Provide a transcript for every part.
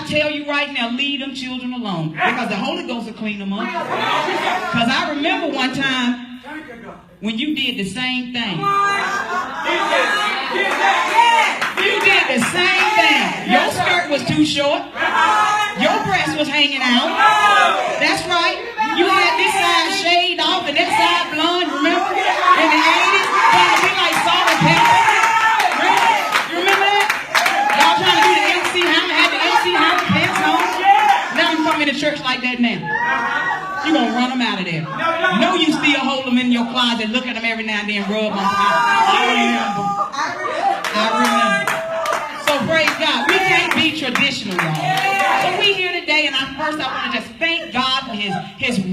tell you right now, leave them children alone. Because the Holy Ghost will clean them up. Because I remember one time when you did the same thing. You did the same thing. Your skirt was too short. Your breast was hanging out. That's right. You had this side shaved off and that side blonde, remember? In the 80s, trying to be like Salt and Pepper. You remember that? Y'all trying to do the MC Hammer, had the MC Hammer pants on. Now I'm coming to church like that now. You're going to run them out of there. No, you still hold them in your closet, look at them every now and then, rub them. I remember. So praise God. We can't be traditional, y'all. So we here today, and first I want to just thank God for his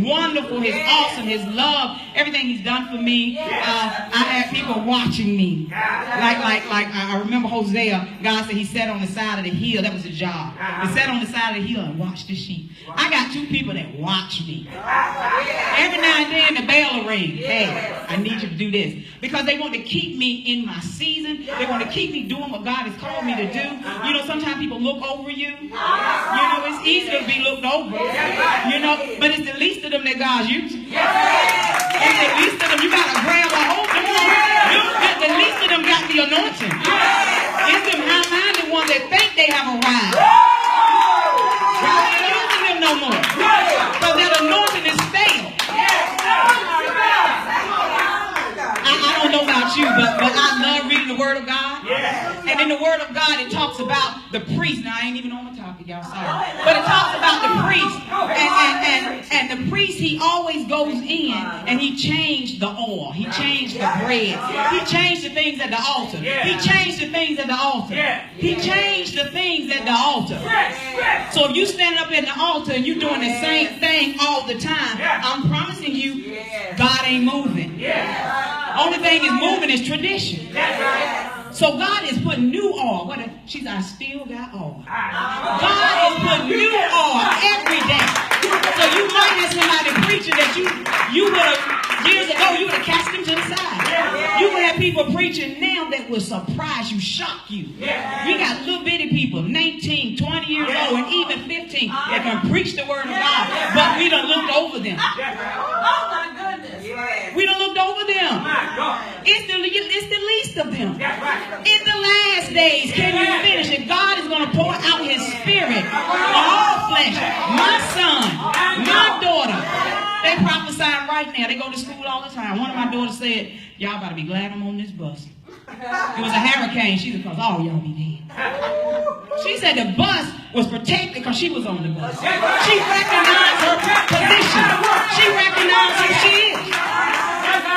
wonderful, his awesome, his love, everything he's done for me. I had people watching me. Like I remember Hosea, God said he sat on the side of the hill. That was a job. He sat on the side of the hill and watched the sheep. I got 2 people that watch me. Every now and then the bell will ring. Hey, I need you to do this. Because they want to keep me in my season. They want to keep me doing what God has called me to do. You know, sometimes people look over you. You know, it's easy to be looked over. You know, but it's the least of them that God's using. It's the least of them. You got to grab a hold of them. The least of them got the anointing. It's them high-minded ones that think they have arrived. God ain't using them no more. Because that anointing is stale. I don't know about you, but I love reading the Word of God. And in the Word of God, it talks about the priest. Now, I ain't even on the topic, y'all, sorry. But it talks about the priest. And the priest, he always goes in and he changed the oil. He changed the bread. He changed the things at the altar. He changed the things at the altar. He changed the things at the altar. So if you stand up at the altar and you're doing the same thing all the time, I'm promising you, God ain't moving. Only thing is moving is tradition. So God is putting new oil. She said, I still got oil. God is putting new oil every day. So you might have somebody preaching that you would have, years ago, you would have cast them to the side. You would have people preaching now that will surprise you, shock you. We got little bitty people, 19, 20 years old, and even 15, that can preach the word of God. But we done looked over them. Oh my goodness. We done looked over them. It's the least of them. In the last days, can you finish it? God is going to pour out his spirit on all flesh. My son, my daughter, they prophesying right now. They go to school all the time. One of my daughters said, y'all better be glad I'm on this bus. It was a hurricane. She said, because all y'all be dead. She said the bus was protected because she was on the bus. She recognized her position. She recognized who she is.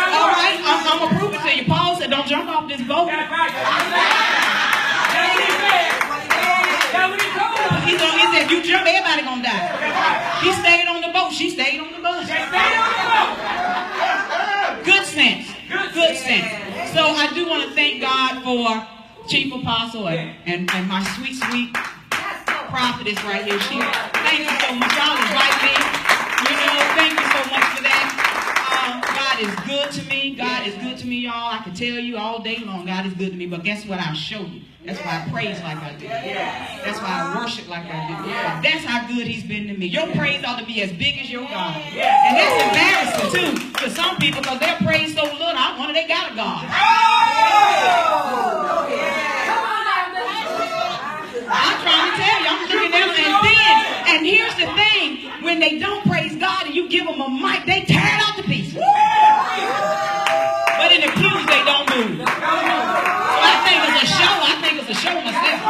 All right, I'm going to prove it to you. Paul said, don't jump off this boat. He said, you jump, everybody going to die. He stayed on the boat. She stayed on the bus. Good sense. Good sense. So I do want to thank God for Chief Apostle and my sweet prophetess right here. Thank you so much. Y'all invite me. You know, thank you so much for that. God is good to me. God is good to me, y'all. I can tell you all day long, God is good to me. But guess what? I'll show you. That's why I praise like I do. That's why I worship like I do. That's how good he's been to me. Your praise ought to be as big as your God. And that's embarrassing, too, to some people because their praise so little. I wonder they got a God. I'm trying to tell you. I'm looking at them. And here's the thing. When they don't praise God and you give them a mic, they tear it out to pieces. But in the pews, they don't move. So I think it's a show. I think it's a show myself.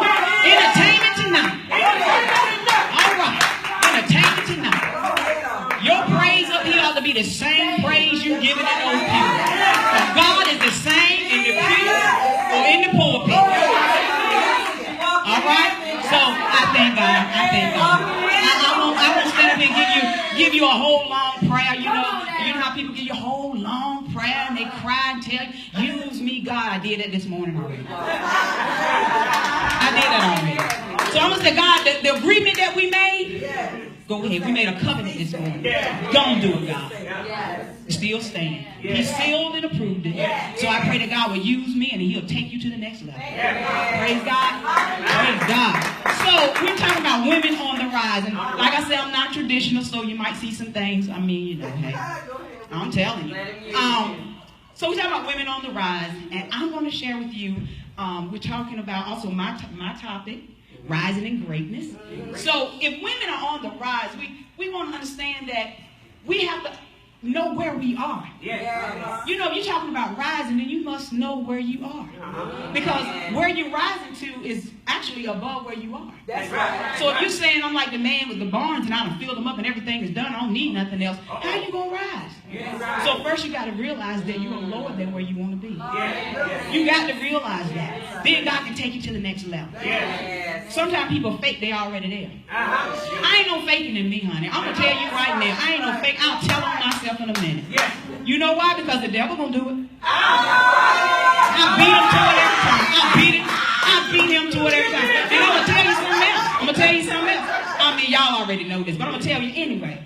Entertainment tonight. All right. Entertainment tonight. Your praise up here ought to be the same praise you giving in those pews. Because God is the same in the pew or in the pulpit. All right? So I thank God. I thank God. I won't stand up and give you a whole long prayer. You know how people give you a whole long prayer and they cry and tell you, use me, God. I did that this morning already. I did that already. So I'm going to say, God, the agreement that we made, Go ahead. We made a covenant this morning. Don't do it, God. Still stand. He sealed and approved it. So I pray that God will use me and he'll take you to the next level. Praise God. Praise God. So we're talking about women on the rise. And like I said, I'm not traditional, so you might see some things. I mean, you know, hey, I'm telling you. So we're talking about women on the rise. And I'm going to share with you, we're talking about also my topic, rising in greatness. So if women are on the rise, we want to understand that we have to know where we are. You know, you're talking about rising, and you must know where you are. Because where you're rising to is actually above where you are. That's right. So if you're saying I'm like the man with the barns and I done filled them up and everything is done, I don't need nothing else, how you going to rise? So first you got to realize that you're lower than where you want to be. You got to realize that. Then God can take you to the next level. Sometimes people fake they already there. I ain't no faking in me, honey. I'm going to tell you right now, I ain't no fake. I'll tell on myself in a minute. You know why? Because the devil going to do it. I beat him to it every time. I beat him to it every time. And I'm going to tell you something else. I'm going to tell you something else. I mean, y'all already know this, but I'm going to tell you anyway.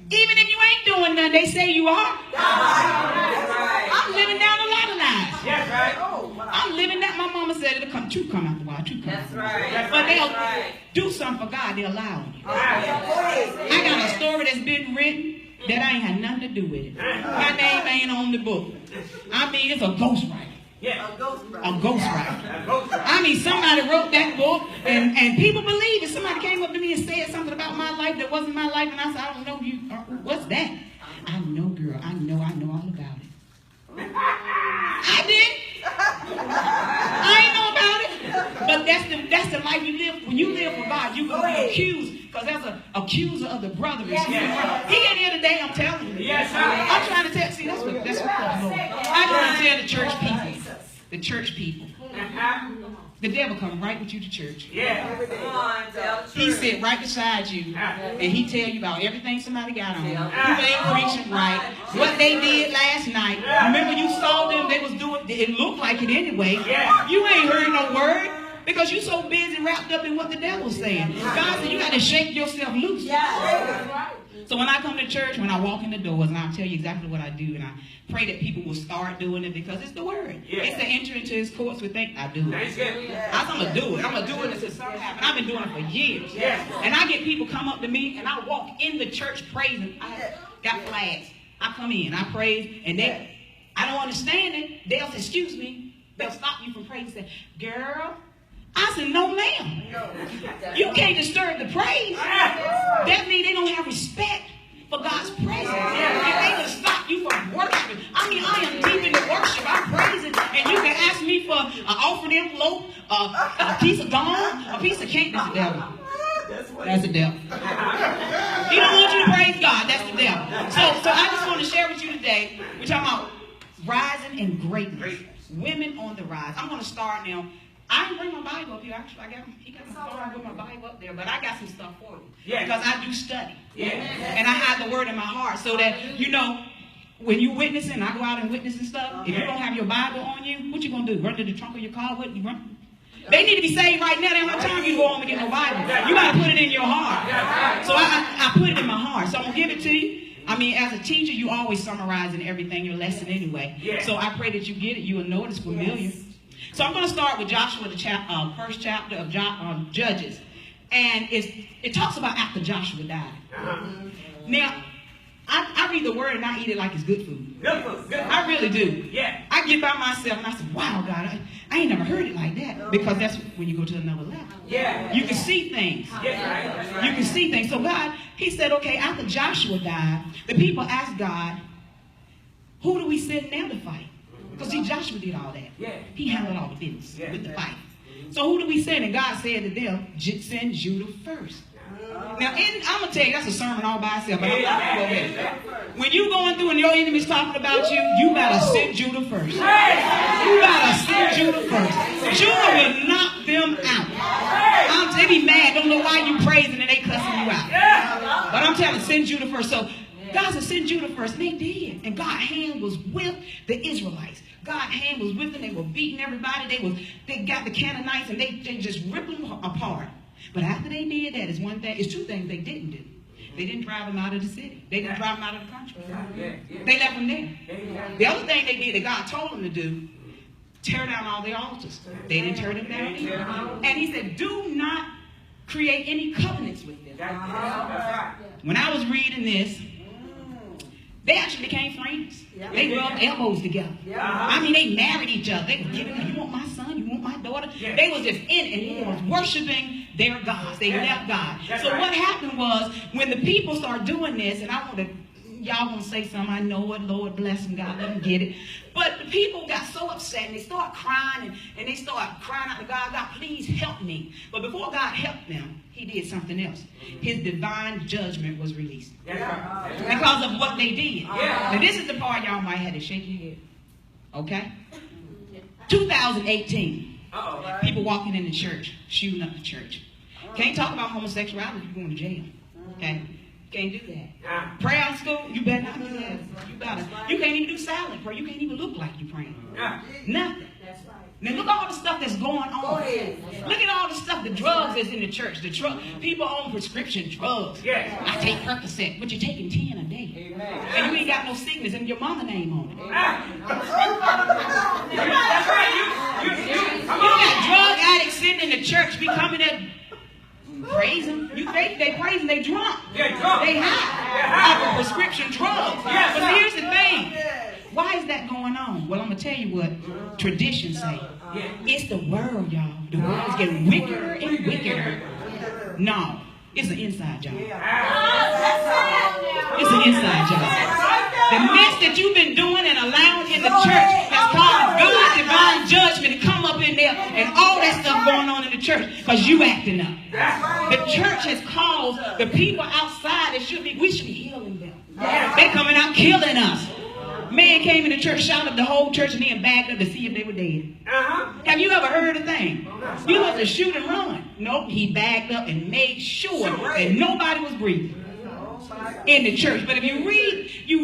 Even if you ain't doing nothing, they say you are. I'm living down a lot of lies. I'm living that. My mama said it'll come, truth come out the wild. Truth come out the wild. But they'll do something for God. They'll allow you. I got a story that's been written that I ain't had nothing to do with it. My name ain't on the book. I mean, it's a ghostwriter. A ghostwriter. I mean, somebody wrote that book, and people believe it. Somebody came up to me and said something about my life that wasn't my life, and I said, I don't know you. What's that? I know, girl. I know all about it. I did. I ain't know about it. But that's the life you live. When you live for God, you will be accused. Because there's an accuser of the brothers. He ain't here today, I'm telling you. I'm trying to tell, see, that's what comes over. I'm trying to tell the church people. The church people. The devil come right with you to church. He sit right beside you, and he tell you about everything somebody got on. You ain't preaching right. What they did last night. Remember you saw them, they was doing, it looked like it anyway. You ain't heard no word. Because you're so busy wrapped up in what the devil's saying. God said you got to shake yourself loose. So when I come to church, when I walk in the doors, and I'll tell you exactly what I do, and I pray that people will start doing it because it's the word. It's the entry into his courts with thanks. I do it. I'm going to do it. I'm going to do it until something happens. I've been doing it for years. And I get people come up to me, and I walk in the church praising. I got flags. I come in, I praise, and I don't understand it. They'll say, excuse me. They'll stop you from praising. Say, girl. I said, no, ma'am. You can't disturb the praise. That means they don't have respect for God's presence. And they will stop you from worshiping. I mean, I am deep in the worship. I'm praising. And you can ask me for an offering envelope, a piece of gum, a piece of cake. That's the devil. That's the devil. He don't want you to praise God. That's the devil. So I just want to share with you today. We're talking about rising in greatness. Women on the rise. I'm going to start now. I didn't bring my Bible up here. Actually, he got my phone with my Bible up there, but I got some stuff for you. Because I do study. And I have the word in my heart so that, you know, when you witnessing, I go out and witness and stuff. If you don't have your Bible on you, what you going to do? Run to the trunk of your car? What you run? They need to be saved right now. They don't have time for you to go home and get no Bible. You got to put it in your heart. So I put it in my heart. So I'm going to give it to you. I mean, as a teacher, you always summarizing everything, your lesson anyway. So I pray that you get it. You will know it. It's familiar. So I'm going to start with Joshua, the first chapter of Judges. And it talks about after Joshua died. Now, I read the word and I eat it like it's good food. I really do. I get by myself and I say, wow, God, I ain't never heard it like that. Because that's when you go to another level. You can see things. You can see things. So God, he said, okay, after Joshua died, the people asked God, who do we send now to fight? Because see, Joshua did all that. He handled all the business with the fight. So who do we send? And God said to them, send Judah first. Now, I'm going to tell you, that's a sermon all by itself. But I'm not going to go ahead. When you're going through and your enemy's talking about you, you got to send Judah first. You got to send Judah first. Judah will knock them out. They be mad, don't know why you praising and they cussing you out. But I'm telling you, send Judah first. So God said, send Judah first. And they did. And God's hand was with the Israelites. God's hand was with them. They were beating everybody. They got the Canaanites and they just ripped them apart. But after they did that, it's two things they didn't do. They didn't drive him out of the city. They didn't drive him out of the country. They left him there. The other thing they did that God told them to do, tear down all the altars. They didn't tear them down either. And he said, do not create any covenants with them. When I was reading this, they actually became friends. They rubbed elbows together. I mean, they married each other. They were giving, you want my son, you want my daughter. They was just in it. They was worshiping their gods. They left God. So what happened was, when the people started doing this, and y'all gonna say something, I know it, Lord bless them, God let them get it. But the people got so upset, and they started crying, and they started crying out to God, God, please help me. But before God helped them, he did something else. His divine judgment was released. Because of what they did. Now this is the part y'all might have to shake your head. Okay? 2018. People walking in the church, shooting up the church. Can't talk about homosexuality, you're going to jail. Okay? Can't do that. Prayer school, you better not do that. You can't even do silent prayer. You can't even look like you're praying. Nothing. Now look at all the stuff that's going on. Look at all the stuff, the drugs that's in the church. People on prescription drugs. I take Percocet, but you're taking 10 a day. And you ain't got no sickness and your mama name on it. You got drug addicts sitting in the church, be coming there praising. You think they praising, they drunk. They high off of prescription drugs. But here's the thing. Why is that going on? Well, I'm going to tell you what traditions say. It's the world, y'all. The world is getting wickeder and wickeder. No, it's an inside job. It's an inside job. The mess that you've been doing and allowing in the church has caused God's divine judgment to come up in there and all that stuff going on in the church because you acting up. The church has caused the people outside that we should be healing them. They're coming out killing us. Man came in the church, shouted the whole church, and then backed up to see if they were dead. Have you ever heard a thing? You have to shoot and run. Nope, he backed up and made sure that nobody was breathing in the church. But if you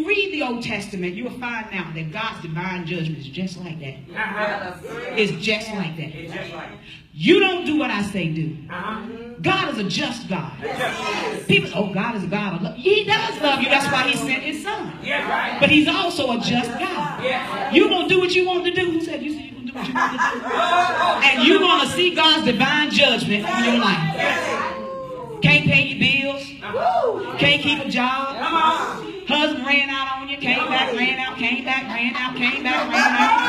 read the Old Testament, you will find out that God's divine judgment is just like that. It's just like that. You don't do what I say do. God is a just God. People say, oh, God is a God of love. He does love you. That's why he sent his son. But he's also a just God. You're going to do what you want to do. Who said you said you're going to do what you want to do? And you're going to see God's divine judgment on your life. Can't pay your bills. Can't keep a job. Husband ran out on you. Came back, ran out, came back, ran out, came back, ran out.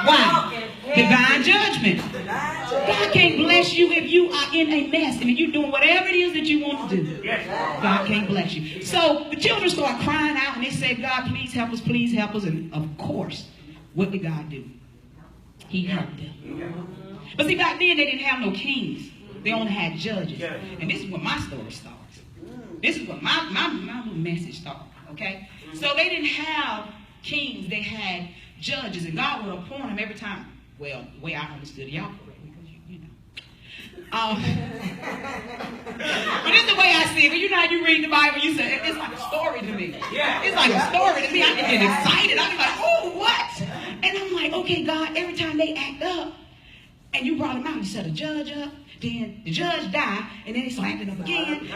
Why? Divine judgment. God can't bless you if you are in a mess and you're doing whatever it is that you want to do. God can't bless you. So the children start crying out and they said, God, please help us, please help us. And of course, what did God do? He helped them. But see, back then they didn't have no kings. They only had judges. And this is where my story starts. This is what my little message starts. Okay? So they didn't have kings. They had judges. And God would appoint them every time. Well, the way I understood it, y'all correct me, because you know. But this is the way I see it. You know how you read the Bible, you say, it's like a story to me. It's like a story to me. I get excited. I'm like, oh, what? And I'm like, okay, God, every time they act up, and you brought them out, you set a judge up, then the judge died, and then they slapped it up again.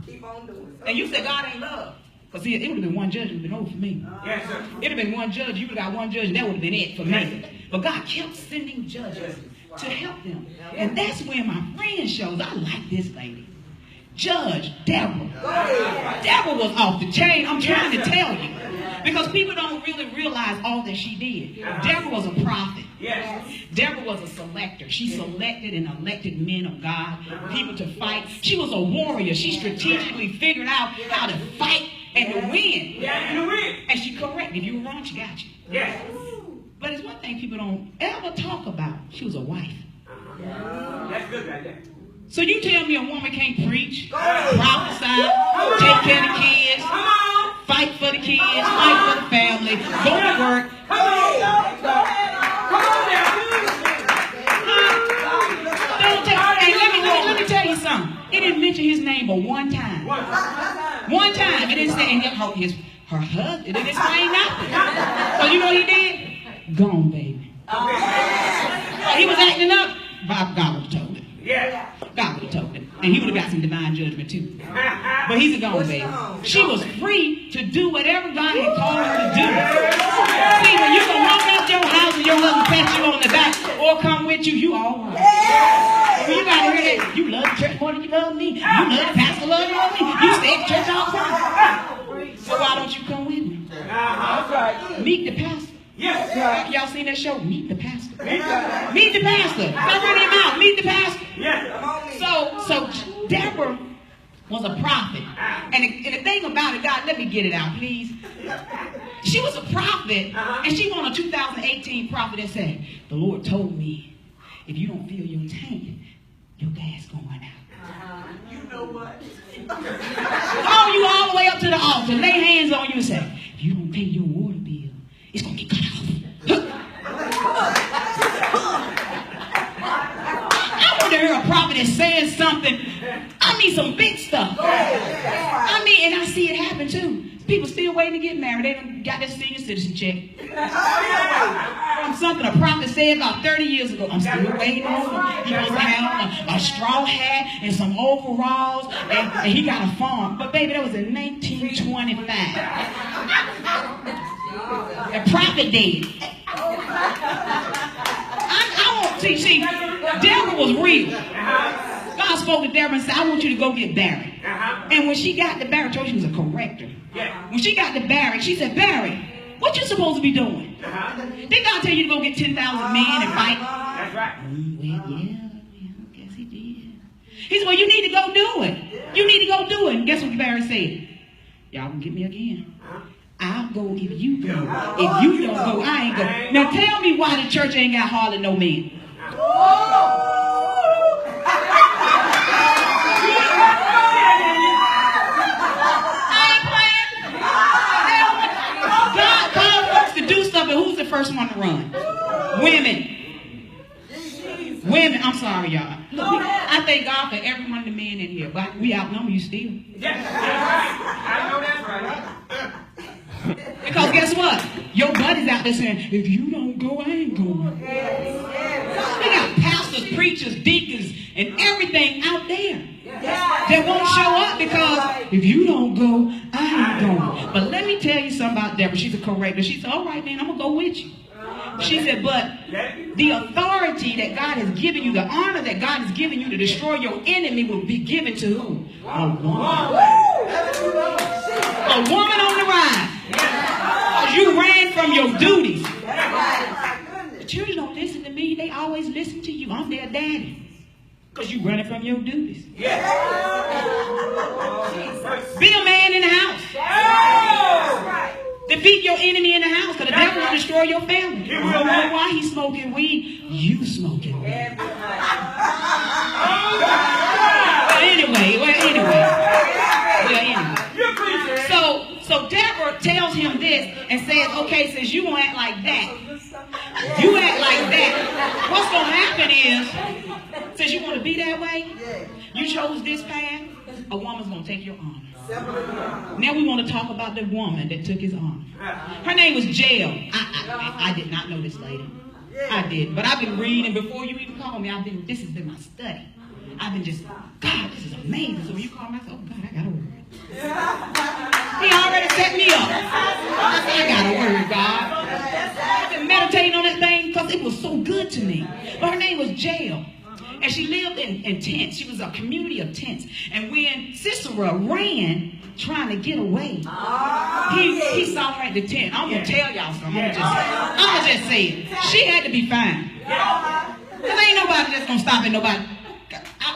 Keep on doing it. And you said God ain't love. Because see, it would have been one judge, it would have been over for me. Yes, sir. It would have been one judge, you would have got one judge, and that would have been it for me. But God kept sending judges to help them. And that's where my friend shows. I like this lady. Judge Deborah. Deborah was off the chain. I'm trying to tell you. Because people don't really realize all that she did. Deborah was a prophet. Deborah was a selector. She selected and elected men of God, people to fight. She was a warrior. She strategically figured out how to fight and to win. And she corrected. If you were wrong, she got you. But it's one thing people don't ever talk about. She was a wife. That's good right there. So you tell me a woman can't preach, prophesy, take care of the kids, fight for the kids, fight for the family, go to work. Let me tell you something. It didn't mention his name but one time. One time. It didn't say her husband. It didn't explain nothing. So you know what he did? Gone, baby. He was acting up. God would have told him. Yeah. God would have told him. And he would have got some divine judgment too. But he's a gone, baby. She was free to do whatever God had called her to do. See, when you can walk out your house and your husband pat you on the back or come with you, you all right. Well, you got to hear that. You love the church more than you love me. You love the pastor more than you love me. You stay at church all the time. So why don't you come with me? Meet the pastor. Yes. Y'all seen that show? Meet the pastor. Meet the pastor. Stop running him out. Meet the pastor. So Deborah was a prophet. And the thing about it, God, let me get it out, please. She was a prophet, and she won a 2018 prophet that said, the Lord told me, if you don't fill your tank, your gas gonna run out. You know what? Call you all the way up to the altar, lay hands on you and say, if you don't pay your water bill, it's gonna get cut off. I want to hear a prophet that says something. I need some big stuff. I mean, and I see it happen too. People still waiting to get married. They done got their senior citizen check. From something a prophet said about 30 years ago. I'm still waiting on him. He supposed to have a straw hat and some overalls, and he got a farm. But baby, that was in 1925. The prophet dead. I want to see, Deborah was real. God spoke to Deborah and said, I want you to go get Barry. And when she got to Barry, I told you she was a corrector. When she got to Barry, she said, Barry, what you supposed to be doing? Did God tell you to go get 10,000 men and fight? That's right. Well, yeah, I guess he did. He said, well, you need to go do it. You need to go do it. And guess what Barry said? Y'all can get me again. I'll go if you go. If you don't go, I ain't go. Now tell me why the church ain't got hardly no men. God wants to do something. Who's the first one to run? Women. Women. I'm sorry, y'all. I thank God for every one of the men in here, but we outnumber you still. Yes, I know that's right. Because guess what? Your buddy's out there saying, if you don't go, I ain't going. We got pastors, preachers, deacons, and everything out there that won't show up because if you don't go, I ain't going. But let me tell you something about Deborah. She's a corrector. She said, all right, man, I'm going to go with you. She said, but the authority that God has given you, the honor that God has given you to destroy your enemy will be given to who? A woman. A woman on the rise. Because you ran from your duties. The children don't listen to me. They always listen to you. I'm their daddy. Because you running from your duties. Be a man in the house. Defeat your enemy in the house, because the devil will destroy your family. You don't know why he's smoking weed. You smoking weed. Well, anyway. So Deborah tells him this and says, okay, since you gonna act like that, what's gonna happen is, since you want to be that way, you chose this path, a woman's gonna take your honor. Now we want to talk about the woman that took his honor. Her name was Jael. I did not know this lady. I did. But I've been reading before you even called me. This has been my study. I've been just, God, this is amazing. So when you call me, I said, oh God, I got a word. He already set me up. I said, I got a word, God. I've been meditating on this thing because it was so good to me. But her name was Jael. And she lived in tents. She was a community of tents. And when Sisera ran trying to get away, he saw her at the tent. I'm going to tell y'all something. I'm going to just say it. She had to be fine. Because ain't nobody that's going to stop at nobody.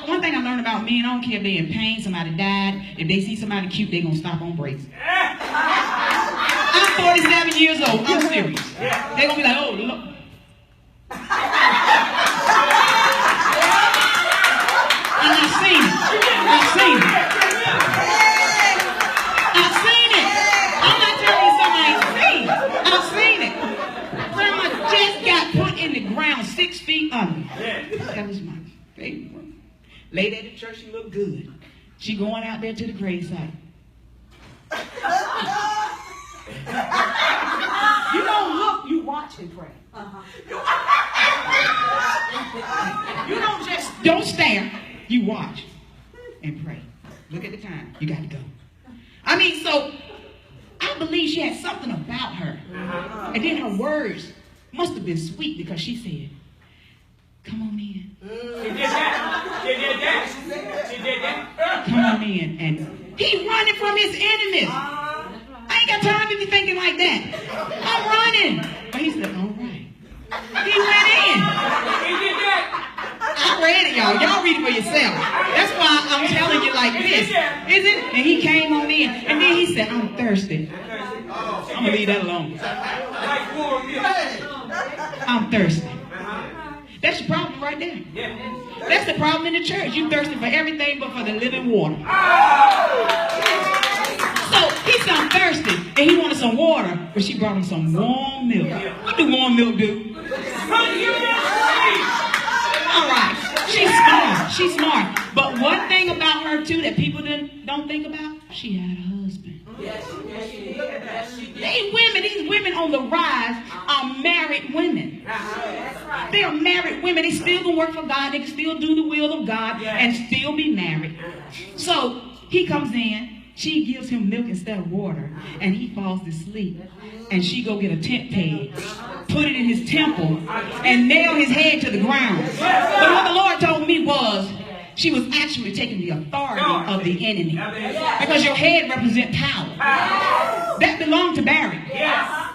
One thing I learned about men, I don't care if they're in pain, somebody died. If they see somebody cute, they're going to stop on brakes. I'm 47 years old. I'm serious. They're going to be like, oh, look. And I've seen it. I'm not telling you something I've seen it. Grandma just got put in the ground 6 feet under. That was my favorite one. Lady at the church, she looked good. She going out there to the gravesite. You don't look, you watch and pray. You don't stare. You watch and pray. Look at the time. You got to go. I mean, so I believe she had something about her. And then her words must have been sweet because she said, come on in. She did that. She did that. She did that. Come on in. And he running from his enemies. I ain't got time to be thinking like that. I'm running. But he said, all right. He went in. He did that. I read it, y'all. Y'all read it for yourself. That's why I'm telling you like this. Is it? And he came on in. And then he said, I'm thirsty. I'm going to leave that alone. Like warm milk. I'm thirsty. That's the problem right there. That's the problem in the church. You thirsty for everything but for the living water. So he said, I'm thirsty. And he wanted some water. But she brought him some warm milk. What do warm milk do? All right. She's smart. She's smart. But one thing about her, too, that people don't think about, she had a husband. These women on the rise are married women. They are married women. They still can work for God. They can still do the will of God and still be married. So he comes in. She gives him milk instead of water. And he falls asleep. And she go get a tent peg, put it in his temple, and nail his head to the ground. But what the Lord told me was, she was actually taking the authority of the enemy. Because your head represents power. That belonged to Barry.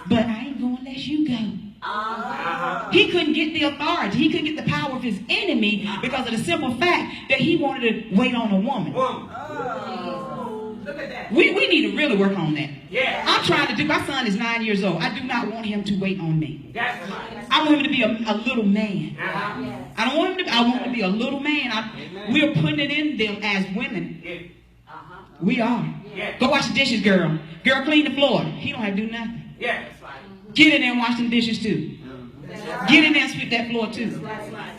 But I ain't going to let you go. He couldn't get the authority. He couldn't get the power of his enemy because of the simple fact that he wanted to wait on a woman. We need to really work on that. I'm trying to do, my son is 9 years old. I do not want him to wait on me. I want him to be a little man. I don't want him to, I want him to be a little man. We're putting it in them as women. We are. Go wash the dishes, girl. Girl, clean the floor. He don't have to do nothing. Get in there and wash them dishes too. Get in there and sweep that floor too.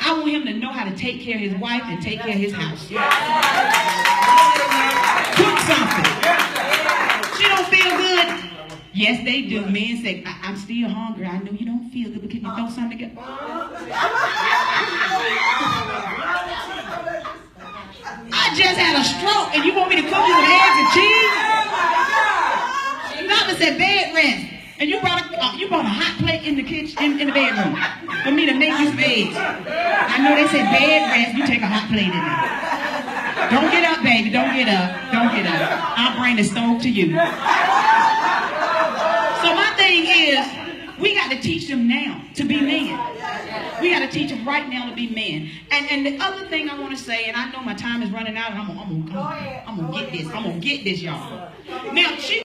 I want him to know how to take care of his wife and take care of his house. Cook something. She don't feel good. Yes, they do. Men say, I'm still hungry. I know you don't feel good, but can you throw something together? I just had a stroke and you want me to cook you some eggs and cheese? Mama said bed rest. And you brought a hot plate in the kitchen, in the bedroom for me to make you some eggs. I know they say bed rest. You take a hot plate in there. Don't get up, baby. Don't get up. Don't get up. I'll bring the stove to you. So my thing is, we got to teach them now to be men. We got to teach them right now to be men. And the other thing I want to say, and I know my time is running out, and I'm gonna get this. I'm gonna get this, y'all. Now,